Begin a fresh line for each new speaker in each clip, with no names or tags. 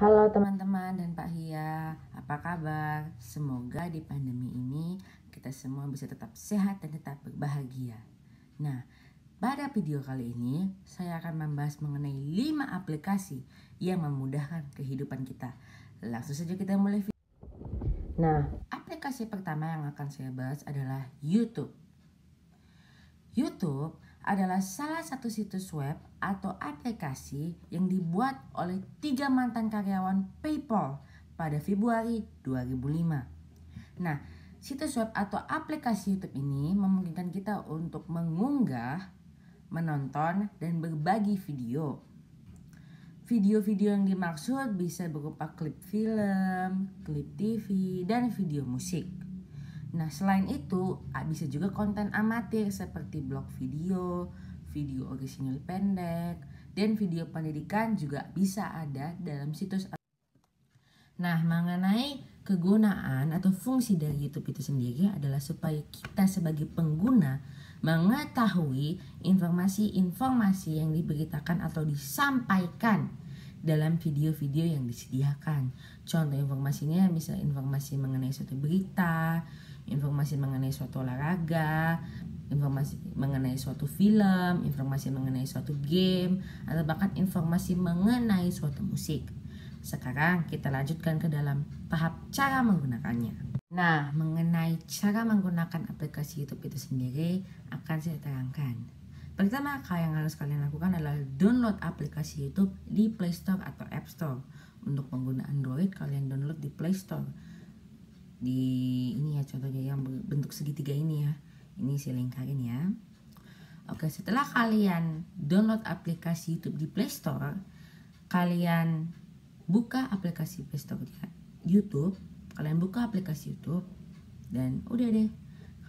Halo teman-teman dan Pak Hia, apa kabar? Semoga di pandemi ini kita semua bisa tetap sehat dan tetap berbahagia. Nah, pada video kali ini saya akan membahas mengenai 5 aplikasi yang memudahkan kehidupan kita. Langsung saja kita mulai video. Nah, aplikasi pertama yang akan saya bahas adalah YouTube. YouTube adalah salah satu situs web atau aplikasi yang dibuat oleh 3 mantan karyawan PayPal pada Februari 2005. Nah, situs web atau aplikasi YouTube ini memungkinkan kita untuk mengunggah, menonton, dan berbagi video. Video-video yang dimaksud bisa berupa klip film, klip TV, dan video musik. Nah, selain itu bisa juga konten amatir seperti blog video, video orisinil pendek, dan video pendidikan juga bisa ada dalam situs. Nah, mengenai kegunaan atau fungsi dari YouTube itu sendiri adalah supaya kita sebagai pengguna mengetahui informasi-informasi yang diberitakan atau disampaikan dalam video-video yang disediakan. Contoh informasinya bisa informasi mengenai suatu berita, informasi mengenai suatu olahraga, informasi mengenai suatu film, informasi mengenai suatu game, atau bahkan informasi mengenai suatu musik. Sekarang kita lanjutkan ke dalam tahap cara menggunakannya. Nah, mengenai cara menggunakan aplikasi YouTube itu sendiri akan saya terangkan. Pertama yang harus kalian lakukan adalah download aplikasi YouTube di Play Store atau App Store. Untuk pengguna Android, kalian download di Play Store. Di ini ya contohnya yang bentuk segitiga ini ya. Ini saya lingkarin ya. Oke, setelah kalian download aplikasi YouTube di Play Store, kalian buka aplikasi Play Store YouTube, kalian buka aplikasi YouTube, dan udah deh,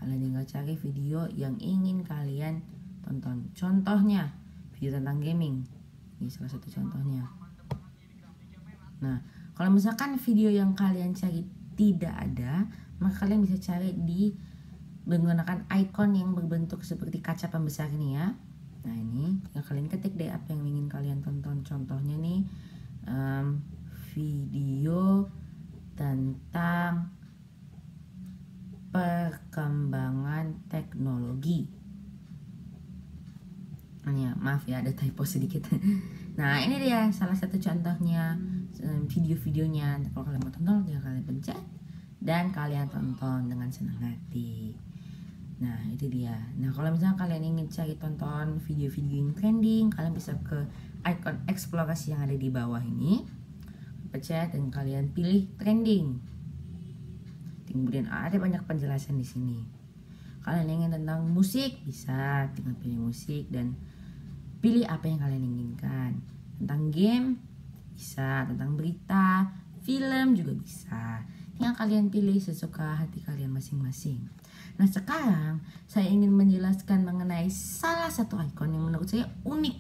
kalian tinggal cari video yang ingin kalian tonton. Contohnya video tentang gaming, ini salah satu contohnya. Nah, kalau misalkan video yang kalian cari tidak ada, maka kalian bisa cari di menggunakan icon yang berbentuk seperti kaca pembesar ini ya. Nah, ini ya kalian ketik deh apa yang ingin kalian tonton. Contohnya nih video tentang perkembangan teknologi. Ya, maaf ya ada typo sedikit. Nah, ini dia salah satu contohnya video-videonya. Kalau kalian mau tonton, ya kalian pencet dan kalian tonton dengan senang hati. Nah, itu dia. Nah, kalau misalnya kalian ingin cari tonton video-video yang trending, kalian bisa ke icon eksplorasi yang ada di bawah ini, pencet dan kalian pilih trending. Kemudian ada banyak penjelasan di sini. Kalian ingin tentang musik, bisa tinggal pilih musik dan pilih apa yang kalian inginkan. Tentang game, bisa. Tentang berita, film juga bisa. Tinggal kalian pilih sesuka hati kalian masing-masing. Nah, sekarang saya ingin menjelaskan mengenai salah satu ikon yang menurut saya unik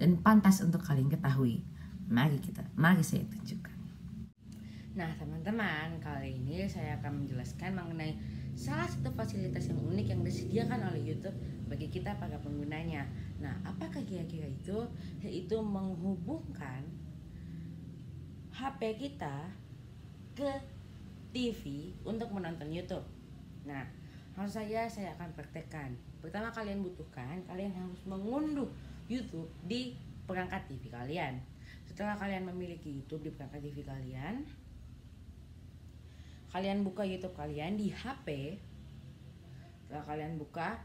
dan pantas untuk kalian ketahui. Mari saya tunjukkan. Nah, teman-teman, kali ini saya akan menjelaskan mengenai salah satu fasilitas yang unik yang disediakan oleh YouTube bagi kita para penggunanya. Nah, apakah kira-kira itu? Yaitu menghubungkan HP kita ke TV untuk menonton YouTube. Nah, saya akan praktekkan. Pertama kalian harus mengunduh YouTube di perangkat TV kalian. Setelah kalian memiliki YouTube di perangkat TV kalian, kalian buka YouTube kalian di HP. Setelah kalian buka,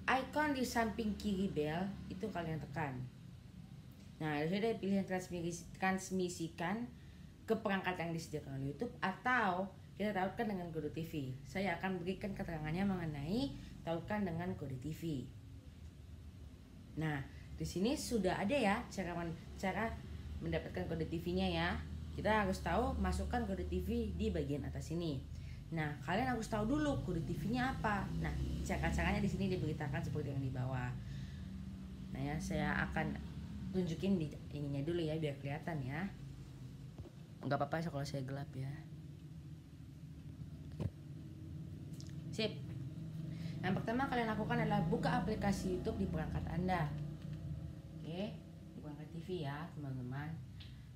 icon di samping kiri bel itu kalian tekan. Nah, sudah pilihan transmisikan ke perangkat yang disediakan oleh YouTube atau kita tautkan dengan kode TV. Saya akan berikan keterangannya mengenai tautkan dengan kode TV. Nah, di sini sudah ada ya cara mendapatkan kode TV-nya ya. Kita harus tahu masukkan kode TV di bagian atas ini. Nah, kalian harus tahu dulu kode TV-nya apa. Nah, cara-caranya di sini diberitakan seperti yang di bawah. Nah ya, saya akan tunjukin di ininya dulu ya biar kelihatan ya. Enggak apa-apa kalau saya gelap ya. Sip. Yang pertama kalian lakukan adalah buka aplikasi YouTube di perangkat Anda. Oke, di perangkat TV ya, teman-teman.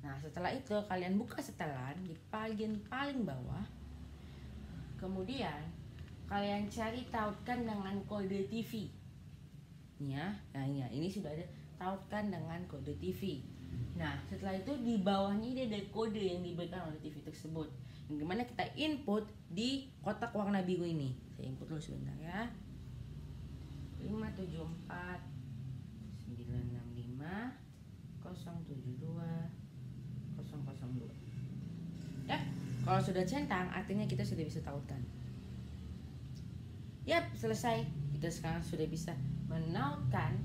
Nah, setelah itu kalian buka setelan di bagian paling bawah. Kemudian kalian cari tautkan dengan kode TV. Ya, nah ini sudah ada tautkan dengan kode TV. Nah, setelah itu di bawahnya ini ada kode yang diberikan oleh TV tersebut. Yang dimana kita input di kotak warna biru ini. Saya input dulu sebentar ya. 574 965 072 002. Ya, kalau sudah centang artinya kita sudah bisa tautkan. Yap, selesai. Kita sekarang sudah bisa menautkan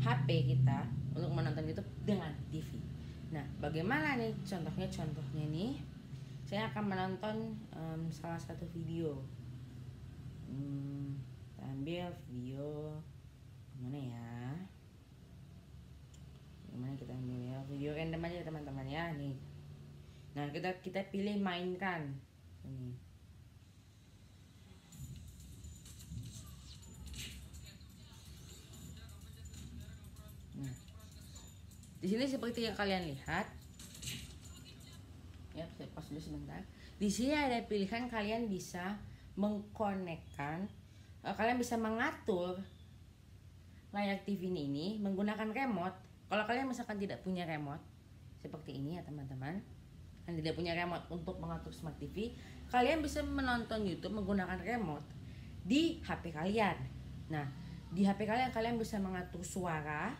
HP kita untuk menonton YouTube dengan TV. Nah, bagaimana nih contohnya? Contohnya nih, saya akan menonton salah satu video. Ambil video mana ya? Gimana kita ambil ya? Video random aja teman-teman ya nih. Nah, kita pilih mainkan ini. Nah, di sini seperti yang kalian lihat, ya saya pause dulu sebentar. Di sini ada pilihan kalian bisa mengkonekkan, kalian bisa mengatur layar TV ini menggunakan remote. Kalau kalian misalkan tidak punya remote seperti ini ya teman-teman, kalian tidak punya remote untuk mengatur smart TV, kalian bisa menonton YouTube menggunakan remote di HP kalian. Nah, di HP kalian bisa mengatur suara.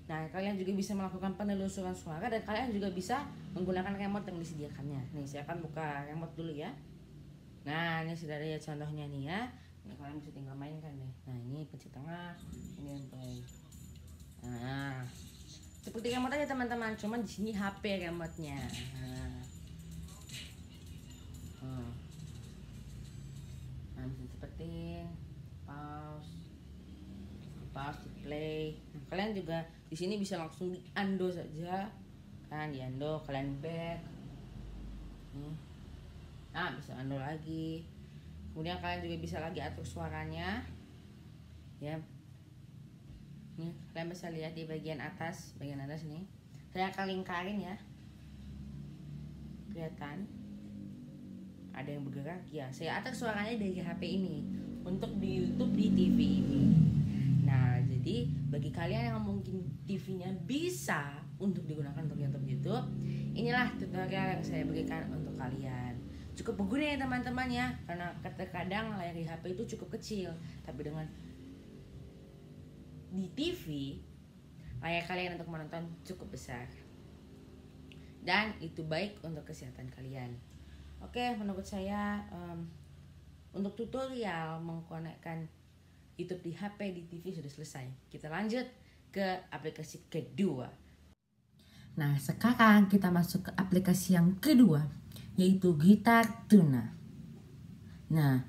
Nah, kalian juga bisa melakukan penelusuran suara dan kalian juga bisa menggunakan remote yang disediakannya. Nih, saya akan buka remote dulu ya. Nah, ini sudah ada ya contohnya nih ya. Ini kalian bisa tinggal mainkan deh. Nah, ini pencet tengah, ini yang play. Nah, seperti remote aja teman-teman, cuman di sini HP remote-nya. Nah, bisa seperti pause, play. Nah, kalian juga di sini bisa langsung di undo saja, kan? Di undo, kalian back. Nah, bisa undo lagi. Kemudian kalian juga bisa lagi atur suaranya, ya. Nih, kalian bisa lihat di bagian atas nih. Saya akan lingkarin ya. Kelihatan? Ada yang bergerak ya. Saya atur suaranya dari HP ini untuk di YouTube, di TV ini. Nah, jadi bagi kalian yang mungkin TV-nya bisa untuk digunakan untuk YouTube, inilah tutorial yang saya berikan untuk kalian. Cukup berguna ya teman-teman ya, karena kadang layar di HP itu cukup kecil, tapi dengan di TV layar kalian untuk menonton cukup besar, dan itu baik untuk kesehatan kalian. Oke, menurut saya untuk tutorial mengkonekkan YouTube di HP, di TV sudah selesai. Kita lanjut ke aplikasi kedua. Nah, sekarang kita masuk ke aplikasi yang kedua, yaitu Gitar Tuna. Nah,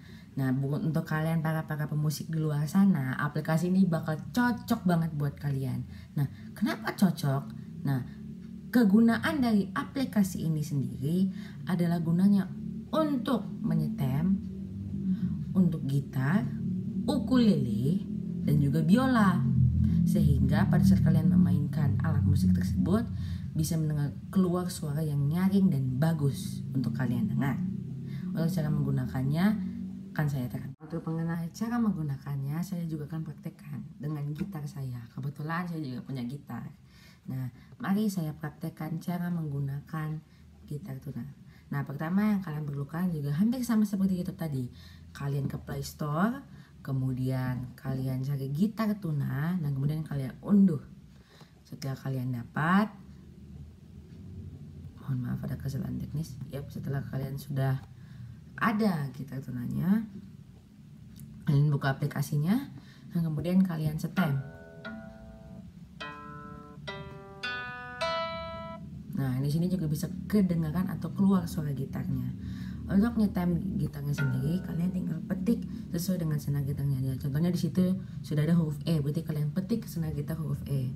untuk kalian para pemusik di luar sana, aplikasi ini bakal cocok banget buat kalian. Nah, kenapa cocok? Nah, kegunaan dari aplikasi ini sendiri adalah gunanya untuk menyetem, untuk gitar, ukulele, dan juga biola. Sehingga pada saat kalian memainkan alat musik tersebut bisa mendengar keluar suara yang nyaring dan bagus untuk kalian dengar. Untuk cara menggunakannya kan saya terangkan. Untuk mengenai cara menggunakannya, saya juga akan praktekkan dengan gitar saya. Kebetulan saya juga punya gitar. Nah, mari saya praktekkan cara menggunakan Gitar Tuna. Nah, pertama yang kalian perlukan juga hampir sama seperti itu tadi. Kalian ke Play Store, kemudian kalian cari Gitar Tuna, dan kemudian kalian unduh. Setelah kalian dapat, mohon maaf ada kesalahan teknis. Setelah kalian sudah ada Gitar Tunanya, kalian buka aplikasinya, dan kemudian kalian setem. Nah, di sini juga bisa kedengaran atau keluar suara gitarnya. Untuk nyetem gitarnya sendiri, kalian tinggal petik sesuai dengan senar gitarnya. Ya, contohnya di situ sudah ada huruf E, berarti kalian petik senar gitar huruf E.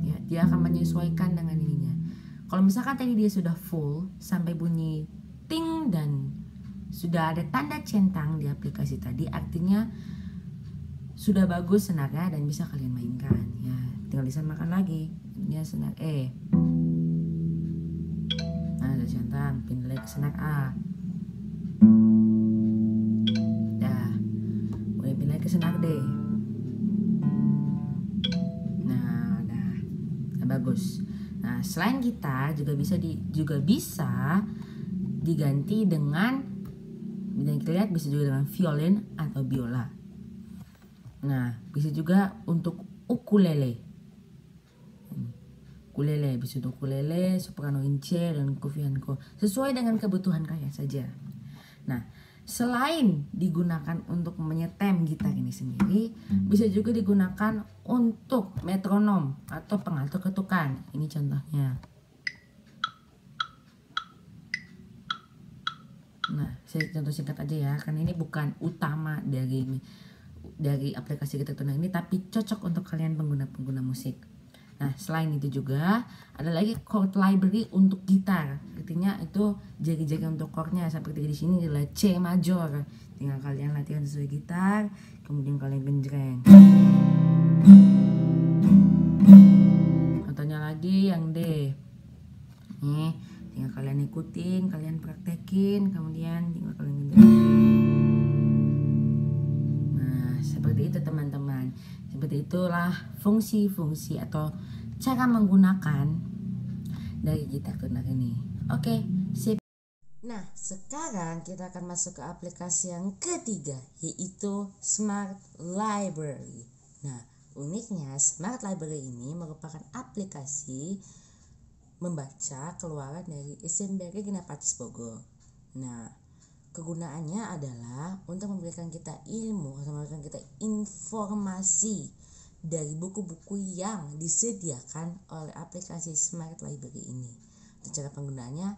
Ya, dia akan menyesuaikan dengan ininya. Kalau misalkan tadi dia sudah full sampai bunyi ting dan sudah ada tanda centang di aplikasi tadi, artinya sudah bagus senarnya dan bisa kalian mainkan ya. Tinggal disamakan lagi. Ini senar E. Nah, ada centang, pindah lagi ke senar A. Dah. Mulai pindah ke senar D. Nah, dah. Nah, bagus. Nah, selain gitar juga bisa diganti dengan, kita lihat bisa juga dengan violin atau biola. Nah, bisa juga untuk ukulele. Ukulele bisa untuk ukulele, soprano in C dan kufianko, sesuai dengan kebutuhan kalian saja. Nah, selain digunakan untuk menyetem gitar ini sendiri, bisa juga digunakan untuk metronom atau pengatur ketukan. Ini contohnya. Nah, saya contoh singkat aja ya, karena ini bukan utama dari aplikasi gitar tuna ini, tapi cocok untuk kalian pengguna musik. Nah, selain itu juga ada lagi chord library untuk gitar. Artinya itu jari-jari untuk chordnya, seperti di sini adalah C major. Tinggal kalian latihan sesuai gitar, kemudian kalian genjreng. Contohnya lagi yang D. Nih, tinggal kalian ikutin, kalian praktekin, kemudian tinggal kalian genjreng. Nah, seperti itu teman-teman. Seperti itulah fungsi-fungsi atau cara menggunakan dari gitar tuner ini. Oke, sip. Nah, sekarang kita akan masuk ke aplikasi yang ketiga, yaitu Smart Library. Nah, uniknya Smart Library ini merupakan aplikasi membaca keluaran dari SMBG Genapatis Bogor. Nah, kegunaannya adalah untuk memberikan kita ilmu atau memberikan kita informasi dari buku-buku yang disediakan oleh aplikasi Smart Library ini. Dan cara penggunaannya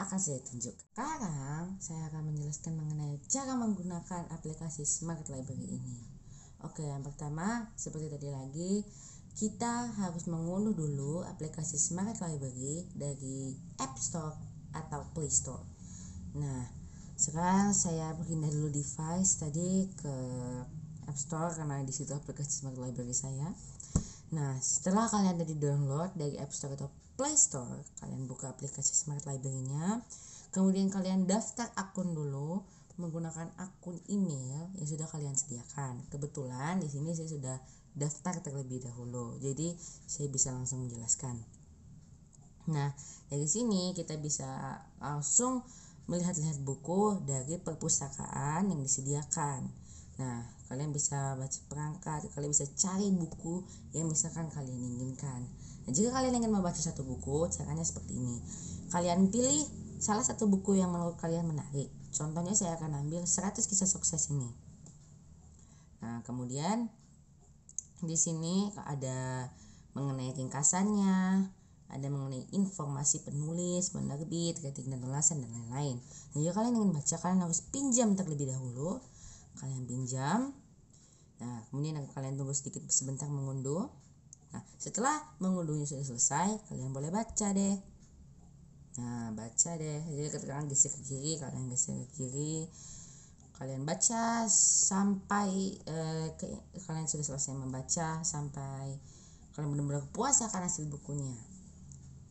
akan saya tunjuk. Sekarang saya akan menjelaskan mengenai cara menggunakan aplikasi Smart Library ini. Oke, yang pertama seperti tadi lagi, kita harus mengunduh dulu aplikasi Smart Library dari App Store atau Play Store. Nah, sekarang saya pindah dulu device tadi ke App Store karena di situ aplikasi Smart Library saya. Nah, setelah kalian tadi download dari App Store atau Play Store, kalian buka aplikasi Smart Library-nya. Kemudian kalian daftar akun dulu menggunakan akun email yang sudah kalian sediakan. Kebetulan di sini saya sudah daftar terlebih dahulu, jadi saya bisa langsung menjelaskan. Nah, dari sini kita bisa langsung melihat-lihat buku dari perpustakaan yang disediakan. Nah, kalian bisa baca perangkat, kalian bisa cari buku yang misalkan kalian inginkan. Nah, jika kalian ingin membaca satu buku, caranya seperti ini. Kalian pilih salah satu buku yang menurut kalian menarik. Contohnya saya akan ambil 100 kisah sukses ini. Nah, kemudian di sini ada mengenai ringkasannya, ada mengenai informasi penulis, penerbit, rating dan ulasan dan lain-lain. Nah, jika kalian ingin baca, kalian harus pinjam terlebih dahulu. Kalian pinjam. Nah, kemudian kalian tunggu sedikit sebentar mengunduh. Nah, setelah mengunduhnya sudah selesai, kalian boleh baca deh. Nah, baca deh. Jadi ketika kalian geser ke kiri, kalian geser ke kiri. Kalian baca sampai kalian sudah selesai membaca, sampai kalian benar-benar puas akan hasil bukunya.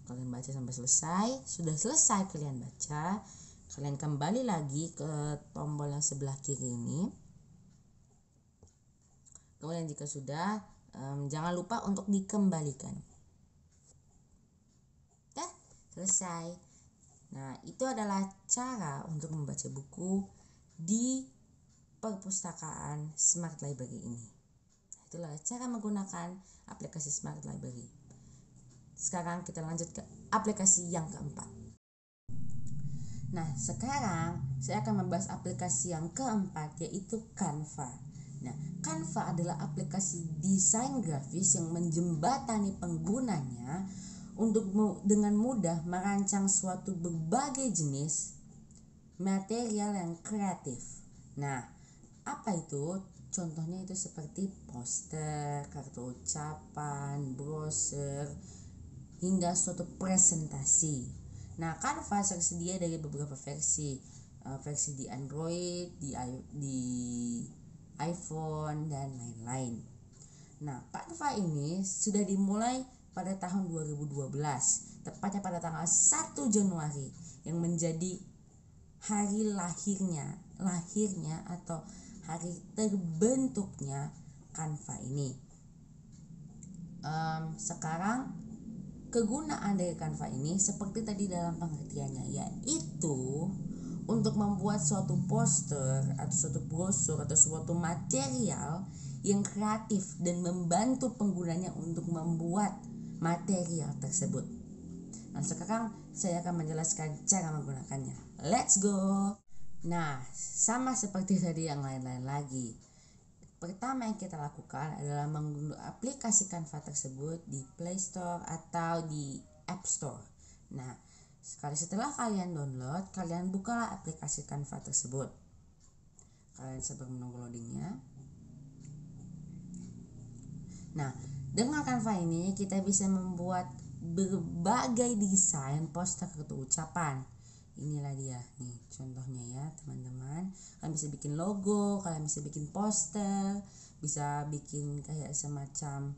Kalian baca sampai selesai. Sudah selesai kalian baca, kalian kembali lagi ke tombol yang sebelah kiri ini. Kemudian jika sudah, jangan lupa untuk dikembalikan. Selesai. Nah, itu adalah cara untuk membaca buku di perpustakaan Smart Library ini. Itulah cara menggunakan aplikasi Smart Library. Sekarang kita lanjut ke aplikasi yang keempat. Nah, sekarang saya akan membahas aplikasi yang keempat, yaitu Canva. Nah, Canva adalah aplikasi desain grafis yang menjembatani penggunanya untuk dengan mudah merancang suatu berbagai jenis material yang kreatif. Nah, apa itu? Contohnya itu seperti poster, kartu ucapan, brosur, hingga suatu presentasi. Nah, Canva tersedia dari beberapa versi di Android, di iPhone, dan lain-lain. Nah, Canva ini sudah dimulai pada tahun 2012, tepatnya pada tanggal 1 Januari, yang menjadi hari lahirnya atau hari terbentuknya Canva ini. Sekarang kegunaan dari Canva ini seperti tadi dalam pengertiannya, yaitu untuk membuat suatu poster atau suatu brosur atau suatu material yang kreatif dan membantu penggunanya untuk membuat material tersebut. Nah, sekarang saya akan menjelaskan cara menggunakannya. Let's go. Nah, sama seperti tadi yang lain-lain lagi. Pertama yang kita lakukan adalah mengunduh aplikasi Canva tersebut di Play Store atau di App Store. Nah, sekali setelah kalian download, kalian bukalah aplikasi Canva tersebut. Kalian sabar menunggu loadingnya. Nah, dengan Canva ini kita bisa membuat berbagai desain poster kartu ucapan. Inilah dia nih contohnya ya teman-teman. Kalian bisa bikin logo, kalian bisa bikin poster, bisa bikin kayak semacam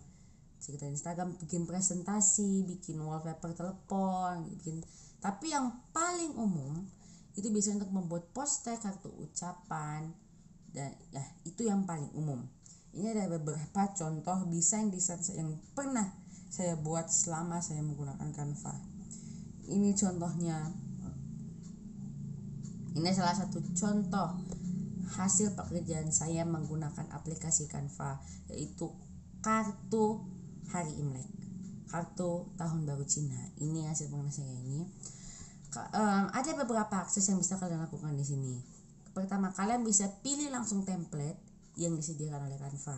cerita Instagram, bikin presentasi, bikin wallpaper telepon, tapi yang paling umum itu bisa untuk membuat poster kartu ucapan, dan ya itu yang paling umum. Ini ada beberapa contoh desain yang pernah saya buat selama saya menggunakan Canva. Ini contohnya. Ini salah satu contoh hasil pekerjaan saya menggunakan aplikasi Canva, yaitu kartu hari Imlek, kartu tahun baru Cina. Ini hasil pengguna saya ini. Ada beberapa akses yang bisa kalian lakukan di sini. Pertama, kalian bisa pilih langsung template yang disediakan oleh Canva.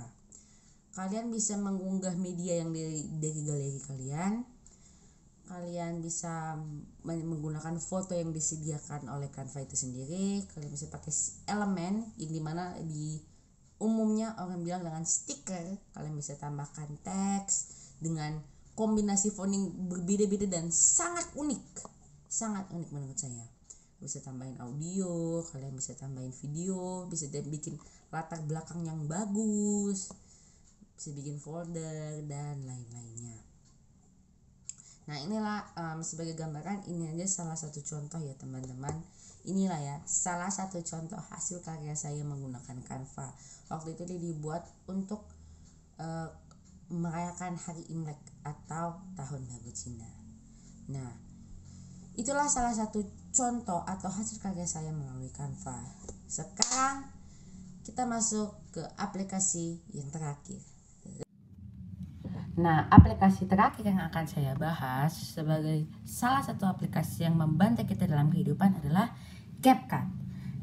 Kalian bisa mengunggah media yang dari galeri kalian. Kalian bisa menggunakan foto yang disediakan oleh Canva itu sendiri. Kalian bisa pakai elemen yang dimana di umumnya orang bilang dengan stiker. Kalian bisa tambahkan teks dengan kombinasi font yang berbeda-beda dan sangat unik menurut saya. Bisa tambahin audio, kalian bisa tambahin video, bisa bikin latar belakang yang bagus, bisa bikin folder dan lain-lainnya. Nah, inilah sebagai gambaran, ini aja salah satu contoh ya teman-teman. Inilah ya salah satu contoh hasil karya saya menggunakan Canva. Waktu itu dia dibuat untuk merayakan hari Imlek atau tahun baru Cina. Nah, itulah salah satu contoh atau hasil karya saya melalui Canva. Sekarang kita masuk ke aplikasi yang terakhir. Nah, aplikasi terakhir yang akan saya bahas sebagai salah satu aplikasi yang membantu kita dalam kehidupan adalah CapCut.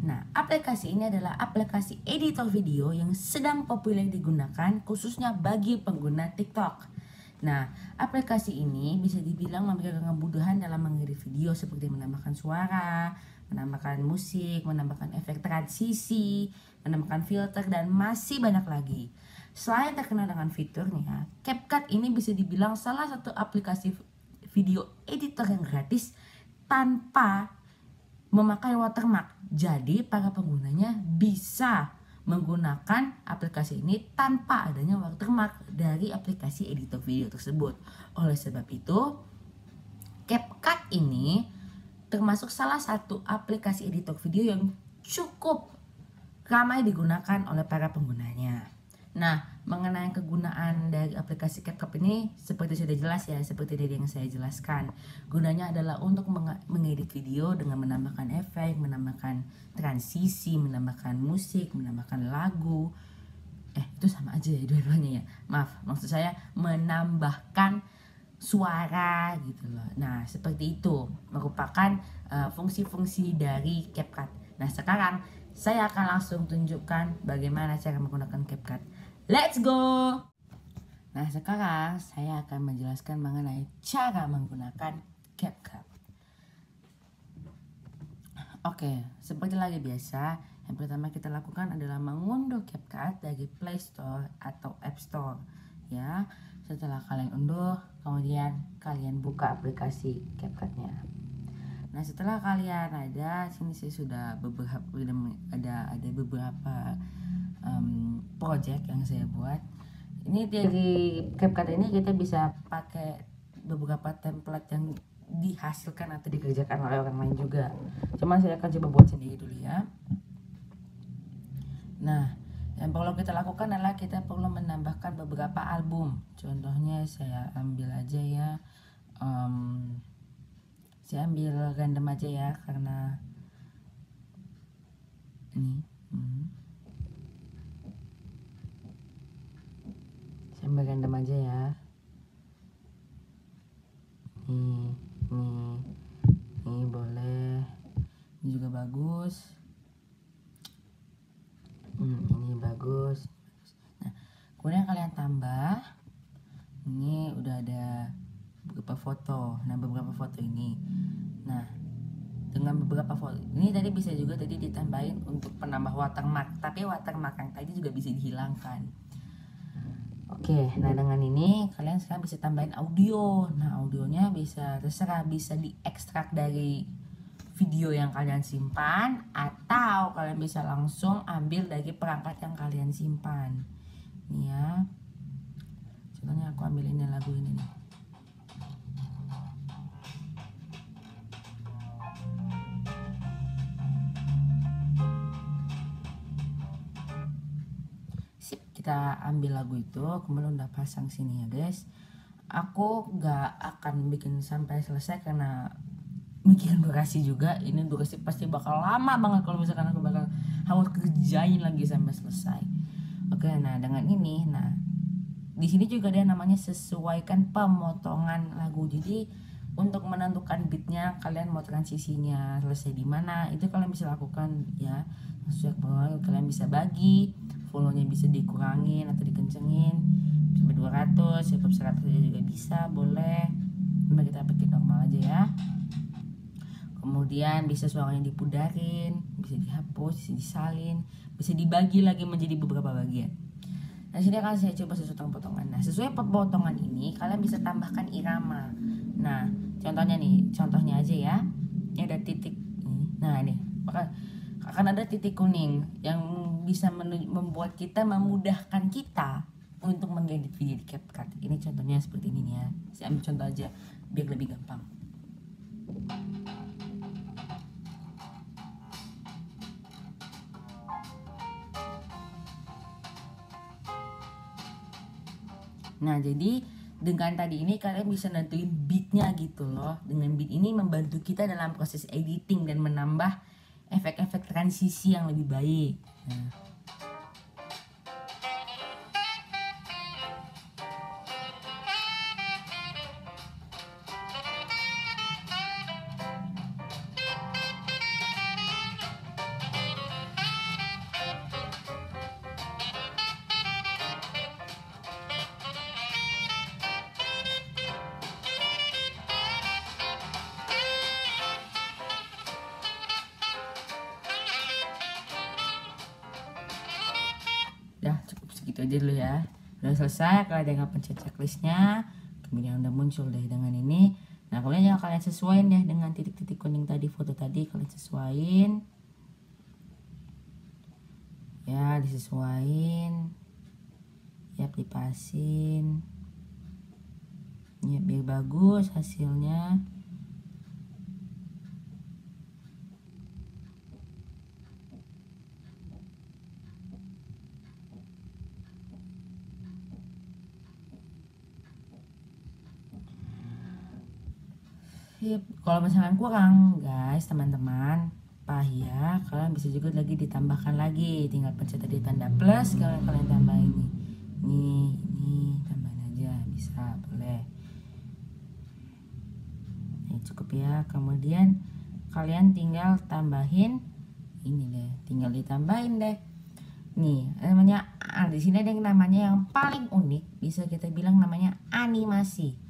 Nah, aplikasi ini adalah aplikasi editor video yang sedang populer digunakan khususnya bagi pengguna TikTok. Nah, aplikasi ini bisa dibilang memberikan kemudahan dalam mengedit video seperti menambahkan suara, menambahkan musik, menambahkan efek transisi, menambahkan filter, dan masih banyak lagi. Selain terkenal dengan fiturnya, CapCut ini bisa dibilang salah satu aplikasi video editor yang gratis tanpa memakai watermark. Jadi para penggunanya bisa menggunakan aplikasi ini tanpa adanya watermark dari aplikasi editor video tersebut. Oleh sebab itu, CapCut ini termasuk salah satu aplikasi editor video yang cukup ramai digunakan oleh para penggunanya. Nah, mengenai kegunaan dari aplikasi CapCut ini seperti sudah jelas ya, seperti tadi yang saya jelaskan. Gunanya adalah untuk mengedit video dengan menambahkan efek, menambahkan transisi, menambahkan musik, menambahkan lagu. Itu sama aja ya dua-duanya ya. Maaf, maksud saya menambahkan suara gitu loh. Nah, seperti itu merupakan fungsi-fungsi dari CapCut. Nah, sekarang saya akan langsung tunjukkan bagaimana cara menggunakan CapCut. Let's go! Nah, sekarang saya akan menjelaskan mengenai cara menggunakan CapCut. Oke, seperti lagi biasa, yang pertama kita lakukan adalah mengunduh CapCut dari Play Store atau App Store. Ya, setelah kalian unduh, kemudian kalian buka aplikasi CapCut-nya. Nah, setelah kalian sini saya sudah ada beberapa project yang saya buat. Ini dari CapCut ini kita bisa pakai beberapa template yang dihasilkan atau dikerjakan oleh orang lain juga. Cuma saya akan coba buat sendiri dulu ya. Nah, yang perlu kita lakukan adalah kita perlu menambahkan beberapa album. Contohnya saya ambil aja ya, saya ambil random aja ya, karena ini saya ambil random aja ya. Ini boleh, ini juga bagus. Ini bagus. Nah, kemudian kalian tambah. Ini udah ada beberapa foto. Nah, beberapa foto ini. Nah, dengan beberapa foto ini tadi bisa juga tadi ditambahin untuk penambah watermark. Tapi watermark yang tadi juga bisa dihilangkan. Oke, nah dengan ini kalian sekarang bisa tambahin audio. Nah, audionya bisa terserah, bisa diekstrak dari video yang kalian simpan, atau kalian bisa langsung ambil dari perangkat yang kalian simpan. Ini ya, contohnya aku ambil ini lagu ini nih. Sip, kita ambil lagu itu, kemudian udah pasang sini ya guys. Aku gak akan bikin sampai selesai karena mikirin durasi juga. Ini durasi pasti bakal lama banget kalau misalkan aku bakal harus kerjain lagi sampai selesai. Oke, nah dengan ini, nah di sini juga ada namanya sesuaikan pemotongan lagu. Jadi untuk menentukan beatnya, kalian mau transisinya selesai di mana, itu kalian bisa lakukan ya. Sesuai kalian bisa bagi, volume-nya bisa dikurangin atau dikencengin sampai 200, cukup 100 juga bisa, boleh. Cuma kita pakai normal aja ya. Kemudian bisa suaranya dipudarin, bisa dihapus, bisa disalin, bisa dibagi lagi menjadi beberapa bagian. Nah, sini akan saya coba sesuai potongan. Nah, sesuai potongan ini kalian bisa tambahkan irama. Nah, contohnya nih, contohnya aja ya. Ini ada titik. Nah, ini akan ada titik kuning yang bisa membuat kita, memudahkan kita untuk mengedit video di CapCut. Ini contohnya seperti ini nih ya. Saya ambil contoh aja biar lebih gampang. Nah, jadi dengan tadi ini kalian bisa nentuin beatnya gitu loh. Dengan beat ini membantu kita dalam proses editing dan menambah efek-efek transisi yang lebih baik. Nah. Udah cukup segitu aja dulu ya. Udah selesai, kalian tinggal pencet checklistnya, kemudian udah muncul deh dengan ini. Nah, kemudian yang kalian sesuaiin deh dengan titik-titik kuning tadi, foto tadi kalian sesuaiin ya, disesuaiin ya, dipasin ya biar bagus hasilnya. Kalau misalkan kurang guys, teman-teman, ya kalian bisa juga lagi ditambahkan lagi, tinggal pencet tadi tanda plus, kalian tambah ini tambahin aja, bisa, boleh. Ini cukup ya. Kemudian kalian tinggal tambahin ini deh, tinggal ditambahin deh. Nih, namanya di sini ada yang namanya yang paling unik, bisa kita bilang namanya animasi.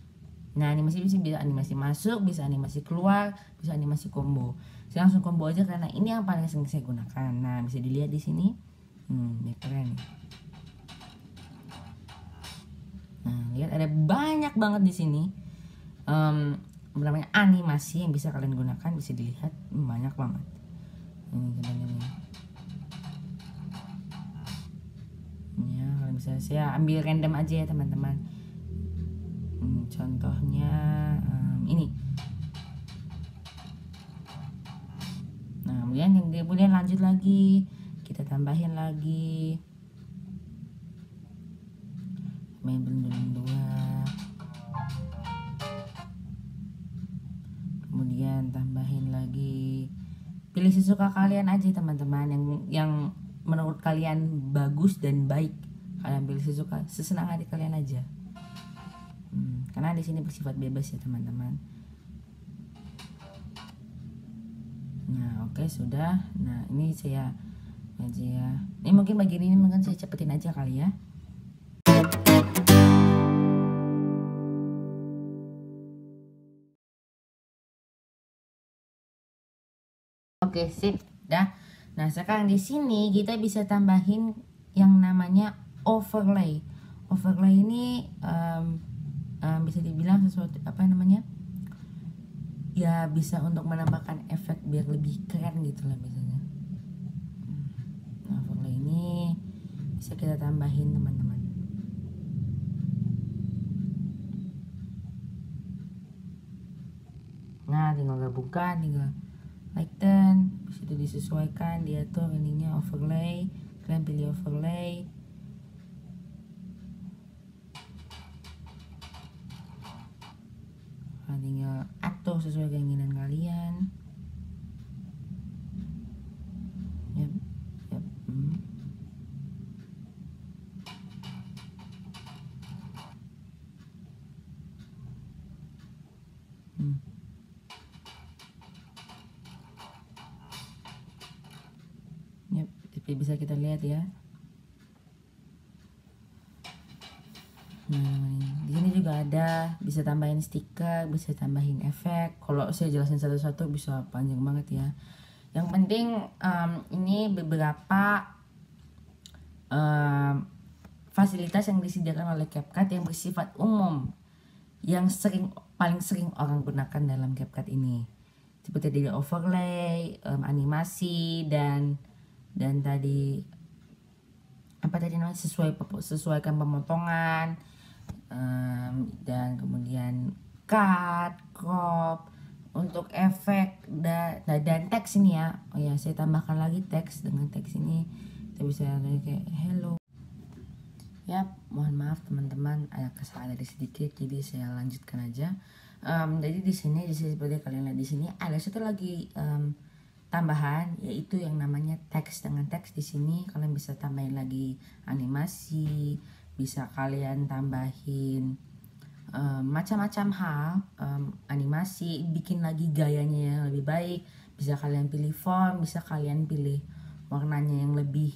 Nah, animasi bisa animasi masuk, bisa animasi keluar, bisa animasi combo. Saya langsung combo aja karena ini yang paling sering saya gunakan. Nah, bisa dilihat di sini. Ini keren. Nah, lihat ada banyak banget di sini. Namanya animasi yang bisa kalian gunakan, bisa dilihat banyak banget. Ini. Saya ambil random aja ya teman-teman. Contohnya ini. Nah, kemudian lanjut lagi, kita tambahin lagi main belum 2, kemudian tambahin lagi. Pilih sesuka kalian aja teman-teman, yang menurut kalian bagus dan baik. Kalian pilih sesenang hati kalian aja. Karena di sini bersifat bebas ya teman-teman. Nah, oke, sudah. Nah, ini saya aja ya. Ini mungkin bagian ini mungkin saya cepetin aja kali ya. Oke, sip, dah. Nah, sekarang di sini kita bisa tambahin yang namanya overlay. Overlay ini bisa dibilang sesuatu ya, bisa untuk menambahkan efek biar lebih keren gitu lah biasanya. Nah, overlay ini bisa kita tambahin teman-teman. Nah, tinggal gabungkan, tinggal lighten, bisa disesuaikan, diatur ininya overlay. Kalian pilih overlay. Nah, tinggal atur sesuai keinginan kalian. Yap. Yap, bisa kita lihat ya. Nah, di sini juga ada, bisa tambahin stiker, bisa tambahin efek. Kalau saya jelasin satu-satu bisa panjang banget ya. Yang penting ini beberapa fasilitas yang disediakan oleh CapCut yang bersifat umum, yang paling sering orang gunakan dalam CapCut ini. Seperti tadi overlay, animasi, dan tadi apa tadi namanya, sesuaikan pemotongan, dan kemudian cut, crop. Untuk efek dan teks ini ya, oh ya, saya tambahkan lagi teks. Dengan teks ini kita bisa kayak hello. Ya, mohon maaf teman-teman, ada kesalahan sedikit, jadi saya lanjutkan aja. Jadi di sini seperti kalian lihat, di sini ada satu lagi tambahan, yaitu yang namanya teks. Dengan teks di sini kalian bisa tambahin lagi animasi, bisa kalian tambahin macam-macam hal, animasi, bikin lagi gayanya yang lebih baik. Bisa kalian pilih font, bisa kalian pilih warnanya yang lebih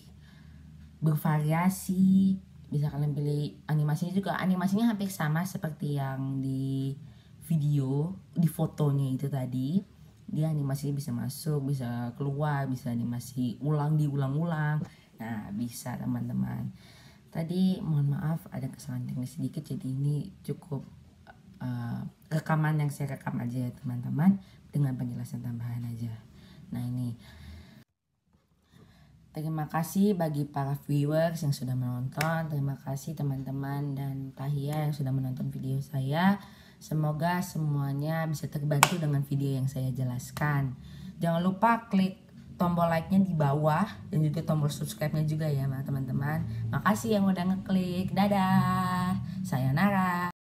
bervariasi, bisa kalian pilih animasinya juga. Animasinya hampir sama seperti yang di video, di fotonya itu tadi. Dia animasinya bisa masuk, bisa keluar, bisa animasi diulang-ulang. Nah, bisa teman-teman. Tadi mohon maaf ada kesalahan teknis sedikit, jadi ini cukup rekaman yang saya rekam aja ya teman-teman, dengan penjelasan tambahan aja. Nah, ini terima kasih bagi para viewers yang sudah menonton. Terima kasih teman-teman dan Tahia yang sudah menonton video saya. Semoga semuanya bisa terbantu dengan video yang saya jelaskan. Jangan lupa klik tombol like-nya di bawah dan juga tombol subscribe-nya juga ya teman-teman. Makasih yang udah ngeklik. Dadah. Sayonara.